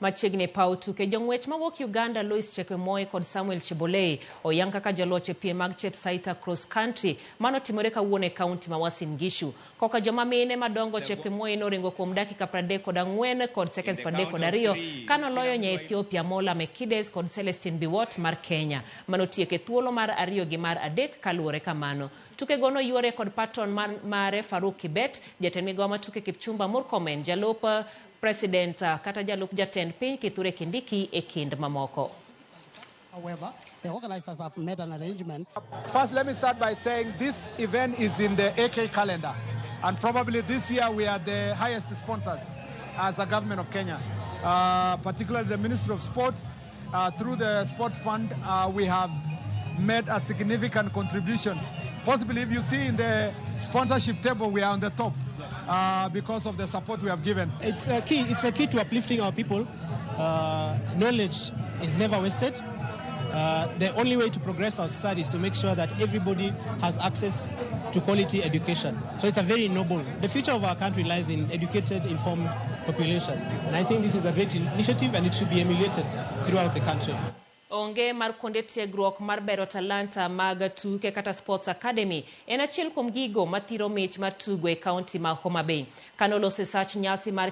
Machiegni paw tuke jong'wech mawuok Uganda Louis Chepsaita kod Samuel Chiboley oyang kaka jaloch e piem mag Chepsaita Cross Country manotimore kawuono e kaunti ma Uasin Gishu. Koka joma mine madongo Chepsaita noringo kuom dakika 34 kod seconds 32 kanoloyo nya Ethiopia Mola Mekides kod Celestine Biwot mar Kenya. Manotieke thuolo mar 2 gi mar 3 kaluore kamano. Tuke gono yuore kod patron mare Faruk Kibet, jatend migawo matuke Kipchumba Murkomen, jalup President kata jalup jatend piny Kithure Kindiki e kind mamoko. However, the organizers have made an arrangement. First, let me start by saying this event is in the AK calendar, and probably this year we are the highest sponsors as a government of Kenya, particularly the Ministry of Sports. Through the Sports Fund, we have made a significant contribution. Possibly, if you see in the sponsorship table, we are on the top. Because of the support we have given. It's a key to uplifting our people. Knowledge is never wasted. The only way to progress our society is to make sure that everybody has access to quality education. So it's a very noble. The future of our country lies in educated, informed population. And I think this is a great initiative and it should be emulated throughout the country. Onge mar konde tiegruok mar bero talanta mag tuke kata Sports Academy en achiel kuom gigo mathiro mich mar tugo e kaunti ma Homa Bay. Kanolose sach nyasi mar